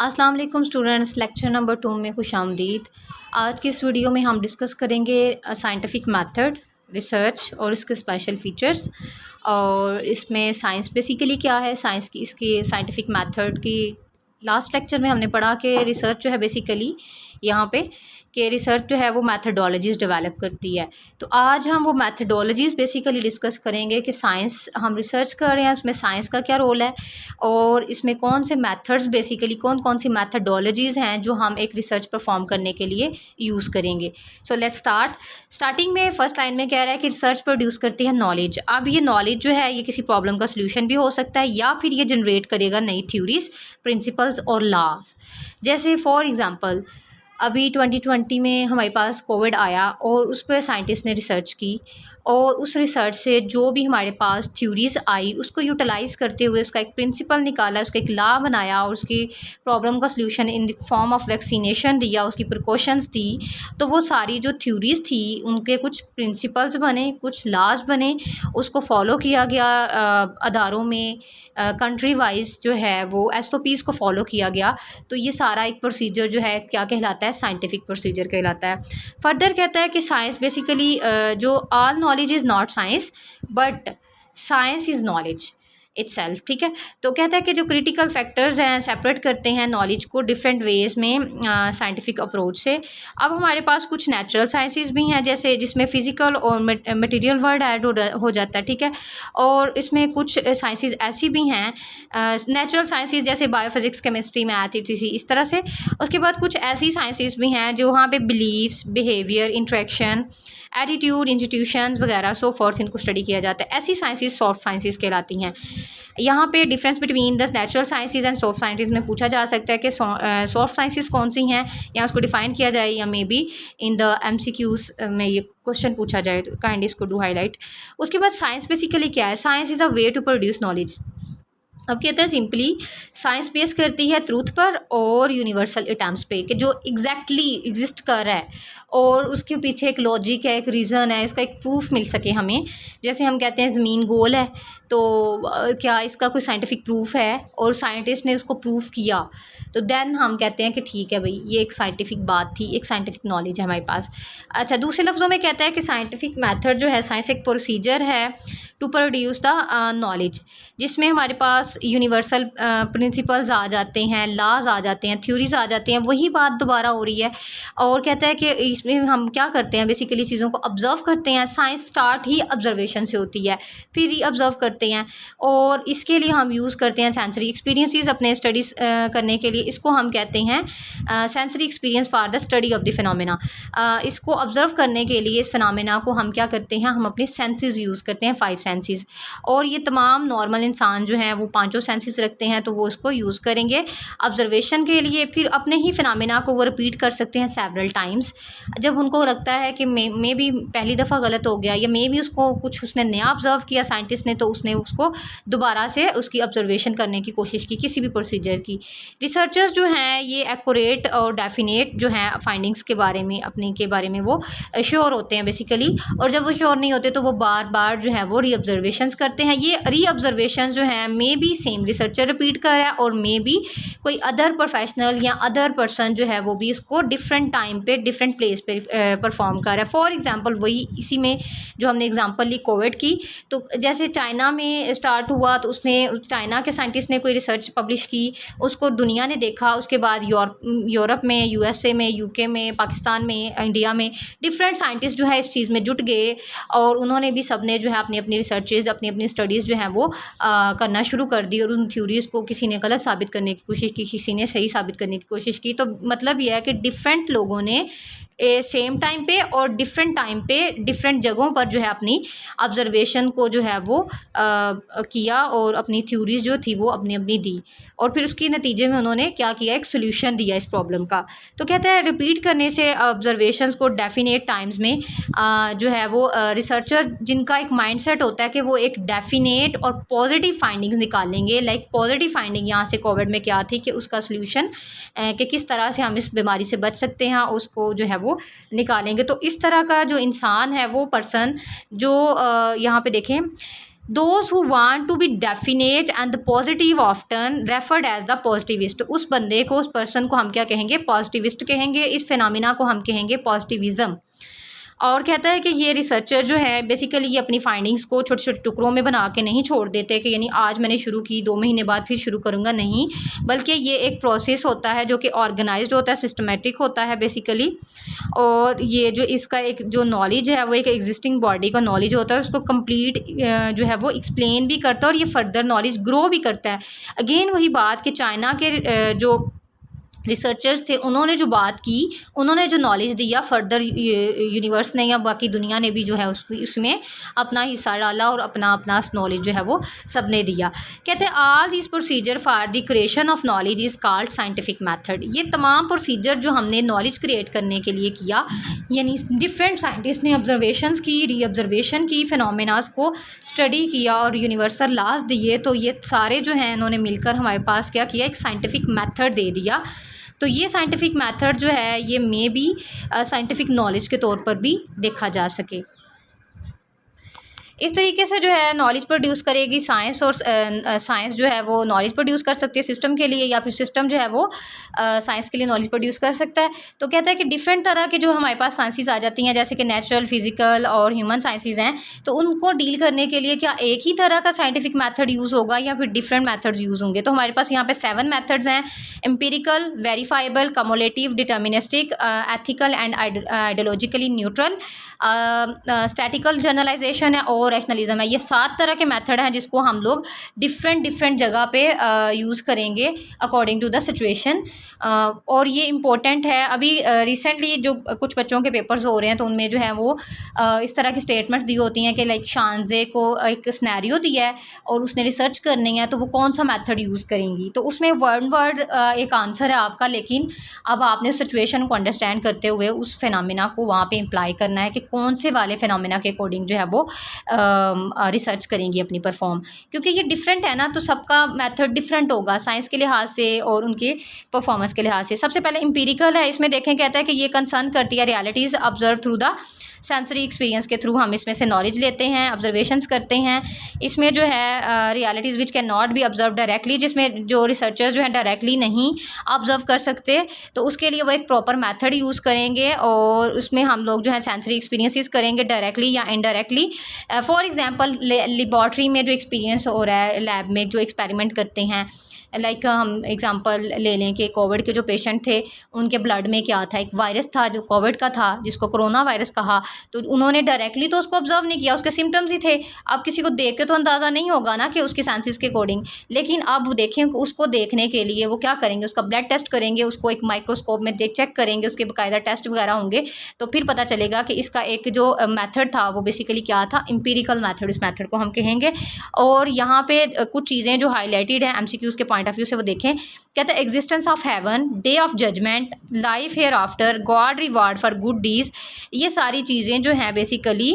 अस्सलाम वालेकुम students, lecture number 2 में खुशामदीद। आज की इस वीडियो में हम डिस्कस करेंगे साइंटिफिक मेथड, रिसर्च और इसके स्पेशल फ़ीचर्स। और इसमें साइंस बेसिकली क्या है, साइंस की इसकी साइंटिफिक मेथड की लास्ट लेक्चर में हमने पढ़ा कि रिसर्च जो है बेसिकली यहाँ पे कि रिसर्च जो है वो मैथडोलॉजीज़ डेवलप करती है। तो आज हम वो मैथडोलॉजीज़ बेसिकली डिस्कस करेंगे कि साइंस हम रिसर्च कर रहे हैं, उसमें साइंस का क्या रोल है और इसमें कौन से मेथड्स बेसिकली कौन कौन सी मैथडोलॉजीज़ हैं जो हम एक रिसर्च परफॉर्म करने के लिए यूज़ करेंगे। सो लेट्स स्टार्टिंग में फर्स्ट लाइन में कह रहा है कि रिसर्च प्रोड्यूस करती है नॉलेज। अब ये नॉलेज जो है ये किसी प्रॉब्लम का सोल्यूशन भी हो सकता है या फिर ये जनरेट करेगा नई थ्योरीज, प्रिंसिपल्स और लॉज। जैसे फॉर एग्ज़ाम्पल अभी 2020 में हमारे पास कोविड आया और उस पर साइंटिस्ट ने रिसर्च की और उस रिसर्च से जो भी हमारे पास थ्योरीज़ आई उसको यूटिलाइज़ करते हुए उसका एक प्रिंसिपल निकाला, उसका एक लॉ बनाया और उसकी प्रॉब्लम का solution in the form of vaccination दिया, उसकी प्रिकॉशंस दी। तो वो सारी जो थ्योरीज़ थी उनके कुछ प्रिंसिपल्स बने, कुछ लॉज बने, उसको फॉलो किया गया अदारों में, कंट्री वाइज जो है वो SOPs को फॉलो किया गया। तो ये सारा एक प्रोसीजर जो है क्या कहलाता है, साइंटिफिक प्रोसीजर कहलाता है। फर्दर कहता है कि साइंस बेसिकली जो all knowledge is not science but science is knowledge itself. ठीक है, तो कहता है कि जो क्रिटिकल फैक्टर्स हैं सेपरेट करते हैं नॉलेज को डिफरेंट वेज़ में साइंटिफिक अप्रोच से। अब हमारे पास कुछ नेचुरल साइंसेस भी हैं जैसे जिसमें फ़िज़िकल और मटेरियल वर्ल्ड ऐड हो जाता है। ठीक है, और इसमें कुछ साइंसेस ऐसी भी हैं नेचुरल साइंसेस जैसे बायोफिज़िक्स, केमिस्ट्री, मैथ, इस तरह से। उसके बाद कुछ ऐसी साइंसेस भी हैं जो वहाँ पे beliefs, behaviour, interaction, attitude, institutions वगैरह सो फोर्थ इनको स्टडी किया जाता है। ऐसी साइंसेस सॉफ्ट साइंसेस कहलाती हैं। यहाँ पे difference between the natural sciences and soft sciences में पूछा जा सकता है कि सॉफ्ट साइंसेस कौन सी हैं, या उसको डिफाइन किया जाए या may be in the MCQs में ये क्वेश्चन पूछा जाए तो काइंडली इसको डू हाईलाइट। उसके बाद साइंस बेसिकली क्या है, science is a way to produce knowledge. अब कहते हैं सिंपली साइंस बेस करती है ट्रूथ पर और यूनिवर्सल एटम्स पे कि जो एग्जैक्टली एग्जिस्ट कर रहा है और उसके पीछे एक लॉजिक है, एक रीज़न है, इसका एक प्रूफ मिल सके हमें। जैसे हम कहते हैं ज़मीन गोल है तो क्या इसका कोई साइंटिफिक प्रूफ है और साइंटिस्ट ने उसको प्रूफ किया तो देन हम कहते हैं कि ठीक है भाई ये एक साइंटिफिक बात थी, एक साइंटिफिक नॉलेज है हमारे पास। अच्छा, दूसरे लफ्ज़ों में कहता है कि साइंटिफिक मेथड जो है साइंस एक प्रोसीजर है टू प्रोड्यूस द नॉलेज जिसमें हमारे पास यूनिवर्सल प्रिंसिपल्स आ जाते हैं, लॉज आ जाते हैं, थ्योरीज आ जाती हैं। वही बात दोबारा हो रही है और कहता है कि इसमें हम क्या करते हैं बेसिकली चीज़ों को ऑब्ज़र्व करते हैं। साइंस स्टार्ट ही ऑब्जर्वेशन से होती है, फिर री ऑब्ज़र्व करते हैं और इसके लिए हम यूज़ करते हैं सेंसरी एक्सपीरियंसेस अपने स्टडीज़ करने के लिए। इसको हम कहते हैं sensory experience for the study of the phenomena. इसको ऑब्ज़र्व करने के लिए इस फिनोमेना को हम क्या करते हैं, हम अपने सेंसेस यूज़ करते हैं, 5 सेंसेस। और ये तमाम नॉर्मल इंसान जो हैं वो 5 सेंसेस रखते हैं तो वो इसको यूज़ करेंगे ऑब्जर्वेशन के लिए। फिर अपने ही फिनोमेना को वो रिपीट कर सकते हैं सेवरल टाइम्स जब उनको लगता है कि मे बी पहली दफ़ा गलत हो गया या मे बी उसको कुछ उसने नया ऑब्ज़र्व किया साइंटिस्ट ने, तो उसने उसको दोबारा से उसकी ऑब्जर्वेशन करने की कोशिश की किसी भी प्रोसीजर की। रिसर्चर्स जो हैं ये एक्यूरेट और डेफिनेट जो हैं फाइंडिंग्स के बारे में अपने के बारे में वो श्योर होते हैं बेसिकली, और जब वो श्योर नहीं होते तो वो बार बार जो है वो री ऑब्जर्वेशंस करते हैं। ये री ऑब्जर्वेशन जो है may be same researcher repeat कर रहा है और मे बी कोई अदर प्रोफेशनल या अदर पर्सन जो है वो भी इसको डिफरेंट टाइम पे डिफरेंट प्लेस पे परफॉर्म कर रहा है। फॉर एग्जांपल वही इसी में जो हमने एग्जांपल ली कोविड की, तो जैसे चाइना में स्टार्ट हुआ तो उसने चाइना के साइंटिस्ट ने कोई रिसर्च पब्लिश की, उसको दुनिया ने देखा, उसके बाद यूरोप में, USA में, UK में, पाकिस्तान में, इंडिया में डिफरेंट साइंटिस्ट जो है इस चीज़ में जुट गए और उन्होंने भी सब ने जो है अपनी अपनी रिसर्चेज़, अपनी अपनी स्टडीज़ जो हैं वो करना शुरू कर दी और उन थ्योरीज़ को किसी ने गलत साबित करने की कोशिश की, किसी ने सही साबित करने की कोशिश की। तो मतलब यह है कि डिफरेंट लोगों ने सेम टाइम पे और डिफरेंट टाइम पे डिफरेंट जगहों पर जो है अपनी ऑब्जर्वेशन को जो है वो किया और अपनी थ्योरीज जो थी वो अपनी अपनी दी और फिर उसके नतीजे में उन्होंने क्या किया, एक सोल्यूशन दिया इस प्रॉब्लम का। तो कहते हैं रिपीट करने से ऑब्जर्वेशंस को डेफिनेट टाइम्स में जो है वो रिसर्चर जिनका एक माइंडसेट होता है कि वो एक डेफिनेट और पॉजिटिव फाइंडिंग्स निकालेंगे। लाइक पॉजिटिव फाइंडिंग यहाँ से कोविड में क्या थी कि उसका सोल्यूशन कि किस तरह से हम इस बीमारी से बच सकते हैं उसको जो है वो निकालेंगे। तो इस तरह का जो इंसान है वो पर्सन जो यहाँ पे देखें those who want to be definite and the positive often referred as the positivist. उस बंदे को, उस पर्सन को हम क्या कहेंगे? पॉजिटिविस्ट कहेंगे। इस फिनोमिना को हम कहेंगे पॉजिटिविज्म। और कहता है कि ये रिसर्चर जो है बेसिकली ये अपनी फाइंडिंग्स को छोटे छोटे टुकड़ों में बना के नहीं छोड़ देते कि यानी आज मैंने शुरू की 2 महीने बाद फिर शुरू करूँगा, नहीं, बल्कि ये एक प्रोसेस होता है जो कि ऑर्गेनाइज्ड होता है, सिस्टमेटिक होता है बेसिकली। और ये जो इसका एक जो नॉलेज है वो एक एग्जिस्टिंग बॉडी का नॉलेज होता है, उसको कंप्लीट जो है वो एक्सप्लेन भी करता है और ये फर्दर नॉलेज ग्रो भी करता है। अगेन वही बात कि चाइना के जो रिसर्चर्स थे उन्होंने जो बात की, उन्होंने जो नॉलेज दिया फर्दर यूनिवर्स ने या बाकी दुनिया ने भी जो है उसमें अपना हिस्सा डाला और अपना अपना नॉलेज जो है वो सब ने दिया। कहते हैं all this procedure for the creation of knowledge is called scientific method. ये तमाम प्रोसीजर जो हमने नॉलेज क्रिएट करने के लिए किया, यानी डिफरेंट साइंटिस्ट ने ऑब्जर्वेशंस की, री ऑब्जर्वेशन की, फिनोमेनास को स्टडी किया और यूनिवर्सल लॉज दिए, तो ये सारे जो हैं इन्होंने मिलकर हमारे पास क्या किया? एक साइंटिफिक मेथड दे दिया। तो ये साइंटिफिक मेथड जो है ये मे बी साइंटिफिक नॉलेज के तौर पर भी देखा जा सके। इस तरीके से जो है नॉलेज प्रोड्यूस करेगी साइंस, और साइंस जो है वो नॉलेज प्रोड्यूस कर सकती है सिस्टम के लिए, या फिर सिस्टम जो है वो साइंस के लिए नॉलेज प्रोड्यूस कर सकता है। तो कहता है कि डिफरेंट तरह के जो हमारे पास साइंसेस आ जाती हैं, जैसे कि नेचुरल, फिजिकल और ह्यूमन साइंसेस हैं, तो उनको डील करने के लिए क्या एक ही तरह का साइंटिफिक मैथड यूज़ होगा या फिर डिफरेंट मैथड्स यूज़ होंगे? तो हमारे पास यहाँ पे 7 मैथड्स हैं: empirical, verifiable, cumulative, deterministic, ethical and ideologically neutral, statistical generalisation है और रैशनलिज्म है। ये 7 तरह के मेथड हैं जिसको हम लोग डिफरेंट जगह पे यूज़ करेंगे अकॉर्डिंग टू द सिचुएशन। और ये इम्पोर्टेंट है। अभी रिसेंटली जो कुछ बच्चों के पेपर्स हो रहे हैं तो उनमें जो है वो इस तरह की स्टेटमेंट्स दी होती हैं कि लाइक शानजे को एक सिनेरियो दिया है और उसने रिसर्च करनी है, तो वो कौन सा मेथड यूज़ करेंगी। तो उसमें वर्ड एक आंसर है आपका, लेकिन अब आपने उस सिचुएशन को अंडरस्टैंड करते हुए उस फिनोमिना को वहाँ पे इम्प्लाई करना है कि कौन से वाले फिनोमिना के अकॉर्डिंग जो है वो रिसर्च करेंगी अपनी परफॉर्म। क्योंकि ये डिफरेंट है ना, तो सबका मेथड डिफरेंट होगा साइंस के लिहाज से और उनके परफॉर्मेंस के लिहाज से। सबसे पहले एम्पिरिकल है, इसमें देखें कहता है कि ये कंसर्न करती है realities observe through the sensory experience के थ्रू हम इसमें से नॉलेज लेते हैं, ऑब्जर्वेशंस करते हैं। इसमें जो है realities which can not be observe directly, जिसमें जो रिसर्चर्स जो हैं डायरेक्टली नहीं ऑब्जर्व कर सकते, तो उसके लिए वो एक प्रॉपर मेथड यूज़ करेंगे और उसमें हम लोग जो है सेंसरी एक्सपीरियंसेस करेंगे डायरेक्टली या इनडायरेक्टली। फॉर एग्जांपल लेबॉर्ट्री में जो एक्सपीरियंस हो रहा है, लैब में जो एक्सपेरिमेंट करते हैं, लाइक हम एग्जांपल ले लें कि कोविड के जो पेशेंट थे उनके ब्लड में क्या था, एक वायरस था जो कोविड का था जिसको कोरोना वायरस कहा। तो उन्होंने डायरेक्टली तो उसको ऑब्जर्व नहीं किया, उसके सिम्टम्स ही थे। अब किसी को देख के तो अंदाज़ा नहीं होगा ना कि उसके सेंसेस के अकॉर्डिंग, लेकिन अब देखें उसको देखने के लिए वो क्या करेंगे, उसका ब्लड टेस्ट करेंगे, उसको एक माइक्रोस्कोप में चेक करेंगे, उसके बाकायदा टेस्ट वगैरह होंगे, तो फिर पता चलेगा कि इसका एक जो मेथड था वो बेसिकली क्या था, एम्पिरिकल मेथड, इस मेथड को हम कहेंगे। और यहाँ पे कुछ चीज़ें जो हाईलाइटेड हैं एमसीक्यूज़ के पॉइंट ऑफ व्यू से वो देखें। कहते हैं existence of heaven, day of judgment, life hereafter, God reward for good deeds, ये सारी चीज़ें जो हैं basically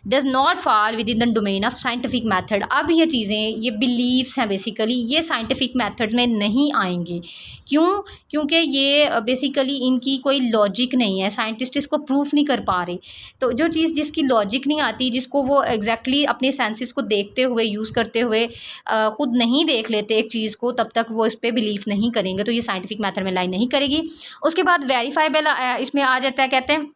does not fall within the domain of scientific method. अब ये चीज़ें, ये बिलीव्स हैं बेसिकली, ये साइंटिफिक मेथड्स में नहीं आएंगे। क्यों? क्योंकि ये बेसिकली इनकी कोई लॉजिक नहीं है, साइंटिस्ट इसको प्रूफ नहीं कर पा रहे। तो जो चीज़ जिसकी लॉजिक नहीं आती, जिसको वो एग्जैक्टली अपने सेंसेस को देखते हुए, यूज़ करते हुए खुद नहीं देख लेते एक चीज़ को, तब तक वो इस पर बिलीव नहीं करेंगे, तो ये साइंटिफिक मेथड में लाइन नहीं करेगी। उसके बाद वेरीफाइबल इसमें आ जाता है। कहते हैं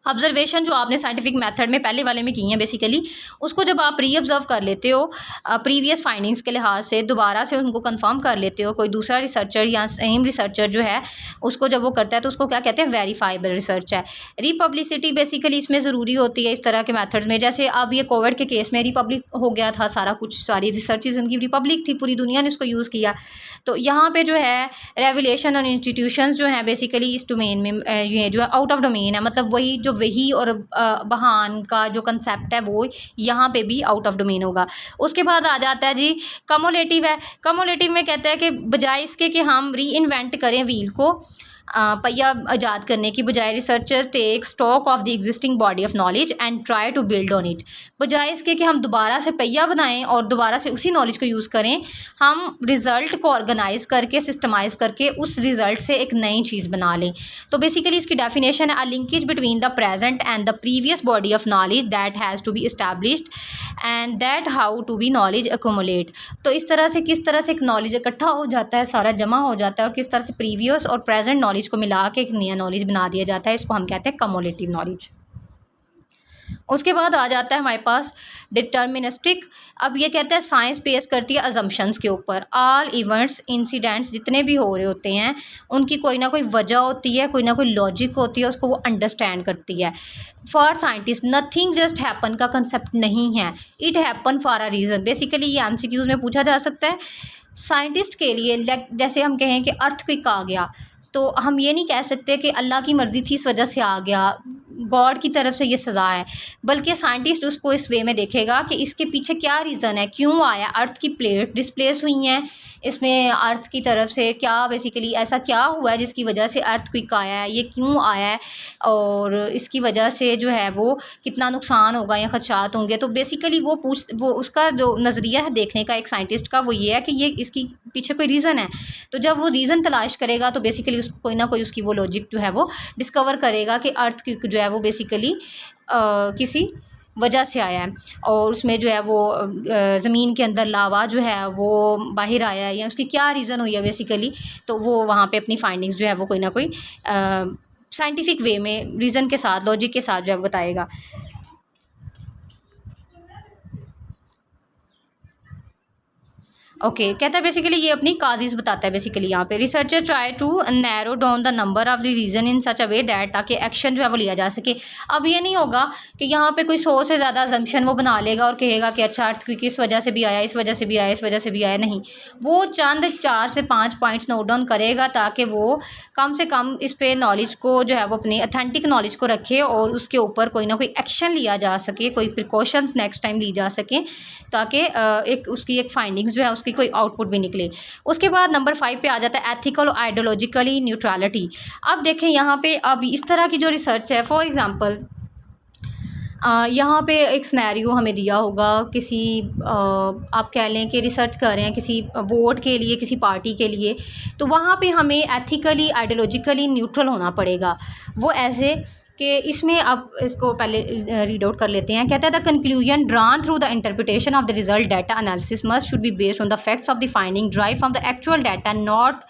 ऑब्जर्वेशन जो आपने साइंटिफिक मेथड में पहले वाले में की हैं बेसिकली, उसको जब आप री ऑब्जर्व कर लेते हो प्रीवियस फाइंडिंग्स के लिहाज से, दोबारा से उनको कंफर्म कर लेते हो, कोई दूसरा रिसर्चर या सेम रिसर्चर जो है उसको जब वो करता है तो उसको क्या कहते हैं, वेरीफाइबल रिसर्च है। रिपब्लिसिटी बेसिकली इसमें ज़रूरी होती है इस तरह के मेथड्स में। जैसे अब ये कोविड के केस में रिपब्लिक हो गया था सारा कुछ, सारी रिसर्चेज उनकी रिपब्लिक थी, पूरी दुनिया ने उसको यूज़ किया। तो यहाँ पे जो है रेवुलेशन और इंस्टीट्यूशंस जो हैं बेसिकली इस डोमेन में ये जो है आउट ऑफ डोमेन है, मतलब वही जो वही और बहान का जो कंसेप्ट है वो यहाँ पे भी आउट ऑफ डोमेन होगा। उसके बाद आ जाता है जी कमुलेटिव है। कमुलेटिव में कहता है कि बजाय इसके कि हम री इन्वेंट करें व्हील को, पहिया ईजाद करने की बजाय researchers take stock of the existing body of knowledge and try to build on it. बजाय इसके कि हम दोबारा से पहिया बनाएं और दोबारा से उसी नॉलेज को यूज़ करें, हम रिज़ल्ट को ऑर्गेनाइज करके सिस्टमाइज़ करके उस रिज़ल्ट से एक नई चीज़ बना लें। तो बेसिकली इसकी डेफिनेशन है a linkage between the present and the previous body of knowledge that has to be established and that how to be knowledge accumulate. तो इस तरह से किस तरह से एक नॉलेज इकट्ठा हो जाता है, सारा जमा हो जाता है, और किस तरह से प्रीवियस और प्रेजेंट नॉलेज को मिला के एक नया नॉलेज बना दिया जाता है। इसको हम कहते हैं कम्युलेटिव नॉलेज। उसके बाद आ जाता है हमारे पास डिटर्मिनिस्टिक। अब ये कहता है साइंस बेस करती है अजम्पशंस के ऊपर। ऑल इवेंट्स इंसिडेंट्स जितने भी हो रहे होते हैं उनकी कोई ना कोई वजह होती है, कोई ना कोई लॉजिक होती है, उसको वो अंडरस्टैंड करती है। For scientist nothing just happen का कंसेप्ट नहीं है, it happen for a reason. Basically ये एमसीक्यूज़ में पूछा जा सकता है। साइंटिस्ट के लिए जैसे हम कहें कि अर्थक्वेक आ गया, तो हम ये नहीं कह सकते कि अल्लाह की मर्ज़ी थी इस वजह से आ गया, गॉड की तरफ से ये सज़ा है, बल्कि साइंटिस्ट उसको इस वे में देखेगा कि इसके पीछे क्या रीज़न है, क्यों आया। अर्थ की प्लेट डिस्प्लेस हुई हैं, इसमें अर्थ की तरफ से क्या बेसिकली ऐसा क्या हुआ है जिसकी वजह से अर्थक्वेक आया है, ये क्यों आया है, और इसकी वजह से जो है वो कितना नुकसान होगा या खदशात होंगे। तो बेसिकली वो उसका जो नज़रिया है देखने का एक साइंटिस्ट का, वो ये है कि ये इसकी पीछे कोई रीज़न है। तो जब वो रीज़न तलाश करेगा तो बेसिकली उसको कोई ना कोई उसकी वो लॉजिक जो है वो डिस्कवर करेगा कि अर्थक्वेक जो है वो बेसिकली किसी वजह से आया है, और उसमें जो है वो ज़मीन के अंदर लावा जो है वो बाहर आया है, या उसकी क्या रीज़न हुई है बेसिकली। तो वो वहाँ पे अपनी फाइंडिंग्स जो है वो कोई ना कोई साइंटिफिक वे में रीज़न के साथ, लॉजिक के साथ जो है बताएगा। ओके कहता है बेसिकली ये अपनी काजेज़ बताता है। बेसिकली यहाँ पे researcher try to narrow down the number of the reason in such a way that, ताकि एक्शन जो है वो लिया जा सके। अब ये नहीं होगा कि यहाँ पे कोई 100 से ज़्यादा अजम्पशन वो बना लेगा और कहेगा कि अच्छा अर्थक्वेक इस वजह से भी आया, इस वजह से भी आया, इस वजह से भी आया। नहीं, वो चंद 4 से 5 पॉइंट्स नोट डाउन करेगा ताकि वो कम से कम इस पर नॉलेज को जो है वो अपनी अथेंटिक नॉलेज को रखे और उसके ऊपर कोई ना कोई एक्शन लिया जा सके, कोई प्रिकॉशंस नेक्स्ट टाइम ली जा सकें, ताकि एक उसकी एक फाइंडिंग्स जो है उसकी कोई आउटपुट भी निकले। उसके बाद नंबर 5 पे आ जाता है एथिकल और आइडियोलॉजिकली न्यूट्रलिटी। अब देखें यहाँ पे अब इस तरह की जो रिसर्च है, फॉर एग्जांपल यहाँ पे एक सिनेरियो हमें दिया होगा, किसी आप कह लें कि रिसर्च कर रहे हैं किसी वोट के लिए, किसी पार्टी के लिए, तो वहाँ पे हमें एथिकली आइडियोलॉजिकली न्यूट्रल होना पड़ेगा। वो ऐसे कि इसमें अब इसको पहले रीड आउट कर लेते हैं। कहता है the conclusion drawn through the interpretation of the result data analysis must should be based on the facts of the finding drive from the actual data, not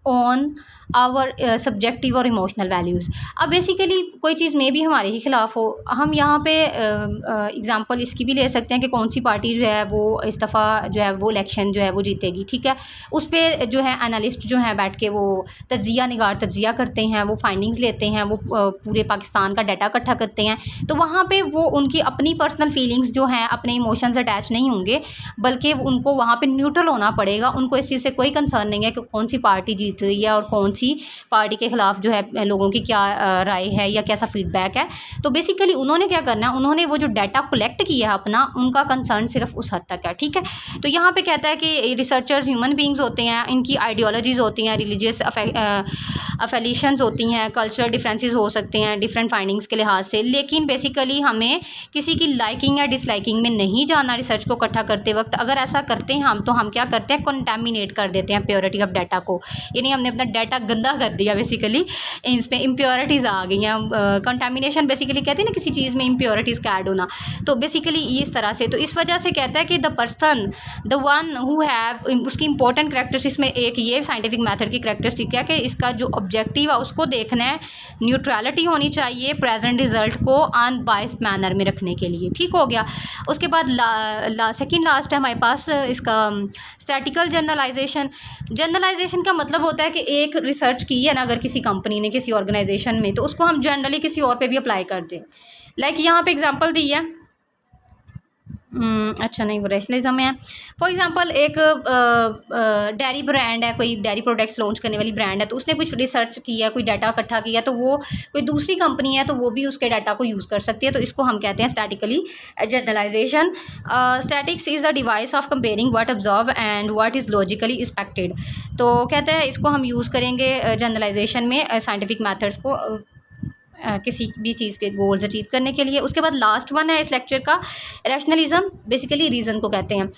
on our subjective और emotional values. अब basically कोई चीज़ में भी हमारे ही ख़िलाफ़ हो, हम यहाँ पे एग्ज़ाम्पल इसकी भी ले सकते हैं कि कौन सी पार्टी जो है वो इस दफ़ा जो है वो इलेक्शन जो है वो जीतेगी, ठीक है। उस पर जो है एनालिस्ट जो हैं बैठ के वो तज्ज़िया करते हैं, वो फाइंडिंग्स लेते हैं, वो पूरे पाकिस्तान का डाटा इकट्ठा करते हैं। तो वहाँ पर वो उनकी अपनी पर्सनल फीलिंग्स जो हैं, अपने इमोशंस अटैच नहीं होंगे, बल्कि उनको वहाँ पर न्यूट्रल होना पड़ेगा। उनको इस चीज़ से कोई कंसर्न नहीं है कि कौन सी पार्टी जीत रही है और कौन सी पार्टी के ख़िलाफ़ जो है लोगों की क्या राय है या कैसा फीडबैक है। तो बेसिकली उन्होंने क्या करना है, उन्होंने वो जो डाटा कलेक्ट किया है अपना, उनका कंसर्न सिर्फ उस हद तक है, ठीक है। तो यहाँ पे कहता है कि रिसर्चर्स ह्यूमन बींग्स होते हैं, इनकी आइडियोलॉजीज़ होती हैं, रिलीजियस अफिलिएशंस होती हैं, कल्चरल डिफरेंसेस हो सकते हैं डिफरेंट फाइंडिंग्स के लिहाज से, लेकिन बेसिकली हमें किसी की लाइकिंग या डिसलाइकिंग में नहीं जाना रिसर्च को इकट्ठा करते वक्त। अगर ऐसा करते हैं हम, तो हम क्या करते हैं, कंटामिनेट कर देते हैं प्योरिटी ऑफ डाटा को, यानी हमने अपना डाटा गंदा कर दिया। बेसिकली इसमें इम्प्योरिटीज़ आ गई हैं। कंटामिनेशन बेसिकली कहते हैं ना किसी चीज़ में इम्प्योरिटीज़ का ऐड होना, तो बेसिकली ये इस तरह से। तो इस वजह से कहता है कि the person the one who have, उसकी इंपॉर्टेंट करैक्टरिस्टिक्स में एक ये साइंटिफिक मेथड की करैक्टरिस्टिक है कि इसका जो ऑब्जेक्टिव है उसको देखना है, न्यूट्रलिटी होनी चाहिए, प्रेजेंट रिजल्ट को अनबायस्ड मैनर में रखने के लिए, ठीक हो गया। उसके बाद सेकेंड लास्ट है हमारे पास इसका स्टैटिकल जनरलाइजेशन का मतलब होता है कि एक रिसर्च की है ना अगर किसी कंपनी ने, किसी ऑर्गेनाइजेशन में, तो उसको हम जनरली किसी और पे भी अप्लाई कर दें। लाइक यहाँ पे एग्जांपल दी है, अच्छा नहीं, वो रैशनलिज्म है। फॉर एग्जांपल एक डेयरी ब्रांड है, कोई डेयरी प्रोडक्ट्स लॉन्च करने वाली ब्रांड है, तो उसने कुछ रिसर्च किया, कोई डाटा इकट्ठा किया, तो वो कोई दूसरी कंपनी है तो वो भी उसके डाटा को यूज़ कर सकती है, तो इसको हम कहते हैं statistically generalisation. Statistics is a device of comparing what observe and what is logically expected. तो कहते हैं इसको हम यूज़ करेंगे जनरलाइजेशन में साइंटिफिक मेथड्स को किसी भी चीज़ के गोल्स अचीव करने के लिए। उसके बाद लास्ट वन है इस लेक्चर का, रैशनलिज्म, बेसिकली रीज़न को कहते हैं।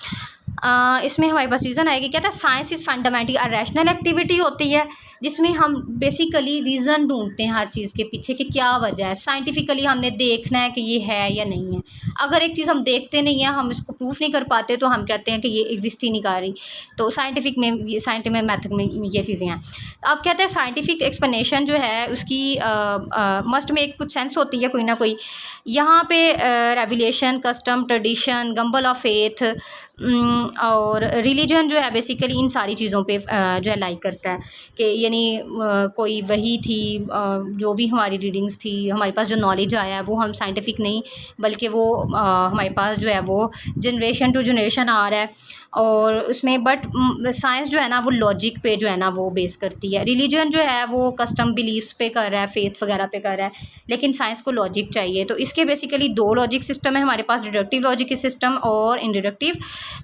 इसमें हमारे पास रीज़न आएगी, कहता है science is fundamentally a rational activity होती है जिसमें हम बेसिकली रीज़न ढूंढते हैं हर चीज़ के पीछे कि क्या वजह है। साइंटिफिकली हमने देखना है कि ये है या नहीं है। अगर एक चीज़ हम देखते नहीं हैं, हम इसको प्रूफ नहीं कर पाते, तो हम कहते हैं कि ये एग्जिस्ट ही नहीं कर रही। तो साइंटिफिक मेथड में ये चीज़ें हैं। अब कहते हैं साइंटिफिक एक्सप्लेनेशन जो है उसकी मस्ट में एक कुछ सेंस होती है कोई ना कोई। यहाँ पे revelation, custom, tradition, gamble of faith और रिलीजन जो है बेसिकली इन सारी चीज़ों पे जो है लाइक करता है कि यानी कोई वही थी, जो भी हमारी रीडिंग्स थी, हमारे पास जो नॉलेज आया है वो हम साइंटिफिक नहीं, बल्कि वो हमारे पास जो है वो जनरेशन टू जनरेशन आ रहा है। और उसमें बट साइंस जो है ना वो लॉजिक पे जो है ना वो बेस करती है। रिलीजन जो है वो कस्टम बिलीव्स पे कर रहा है, फेथ वगैरह पे कर रहा है, लेकिन साइंस को लॉजिक चाहिए। तो इसके बेसिकली दो लॉजिक सिस्टम है हमारे पास, डिडक्टिव लॉजिक सिस्टम और इंडिडक्टिव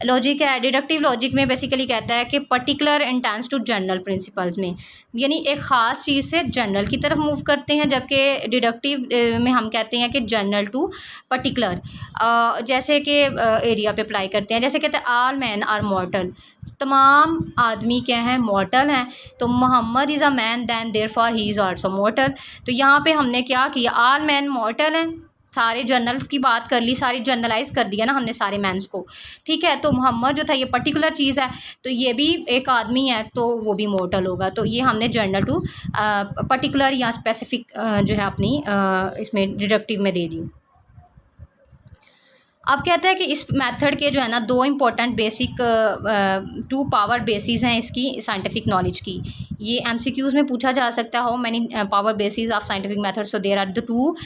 लॉजिक है। डिडक्टिव लॉजिक में बेसिकली कहता है कि particular instance to general principles में, यानी एक ख़ास चीज़ से जनरल की तरफ मूव करते हैं, जबकि डिडक्टिव में हम कहते हैं कि जनरल टू पर्टिकुलर। जैसे कि एरिया पे अप्लाई करते हैं, जैसे कहते हैं आल मैन आर मॉर्टल, तमाम आदमी क्या हैं, मॉर्टल हैं। तो Mohammed is a man then therefore he is also mortal. तो यहाँ पे हमने क्या किया, आल मैन मॉर्टल हैं, सारे जनरल्स की बात कर ली, सारी जनरलाइज कर दिया ना हमने सारे मैंस को, ठीक है। तो मोहम्मद जो था ये पर्टिकुलर चीज़ है, तो ये भी एक आदमी है तो वो भी मॉर्टल होगा। तो ये हमने जनरल टू पर्टिकुलर या स्पेसिफिक जो है अपनी इसमें डिडक्टिव में दे दी। अब कहते हैं कि इस मेथड के जो है ना दो important basic two power basis हैं इसकी साइंटिफिक नॉलेज की। ये एमसीक्यूज़ में पूछा जा सकता है, how many power basis of scientific method. So there are the two,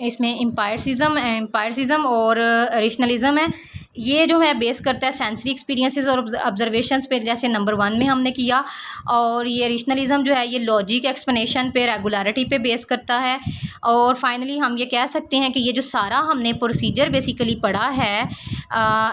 इसमें एम्पायरिज्म और रेशनलिज्म है। ये जो है बेस करता है सेंसरी एक्सपीरियंसेस और ऑब्जर्वेशंस पे, जैसे नंबर 1 में हमने किया। और ये रेशनलिज्म जो है ये लॉजिक एक्सप्लेनेशन पे, रेगुलरिटी पे बेस करता है। और फाइनली हम ये कह सकते हैं कि ये जो सारा हमने प्रोसीजर बेसिकली पढ़ा है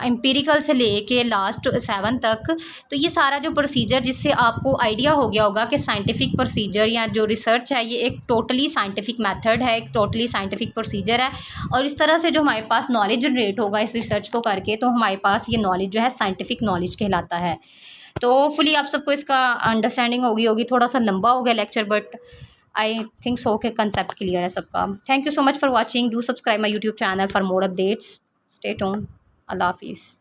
एम्पिरिकल से लेके लास्ट 7 तक, तो ये सारा जो प्रोसीजर, जिससे आपको आइडिया हो गया होगा कि साइंटिफिक प्रोसीजर या जो रिसर्च है ये एक टोटली साइंटिफिक मेथड है, एक टोटली साइंटिफिक प्रोसीजर है। और इस तरह से जो हमारे पास नॉलेज जनरेट होगा इस रिसर्च को करके, तो हमारे पास ये नॉलेज जो है साइंटिफिक नॉलेज कहलाता है। तो होपफुली आप सबको इसका अंडरस्टैंडिंग होगी। थोड़ा सा लंबा हो गया lecture, but I think so के कंसेप्ट क्लियर है सबका। Thank you so much for watching. Do subscribe my YouTube channel for more updates. Stay tuned. अल्लाह हाफिज़।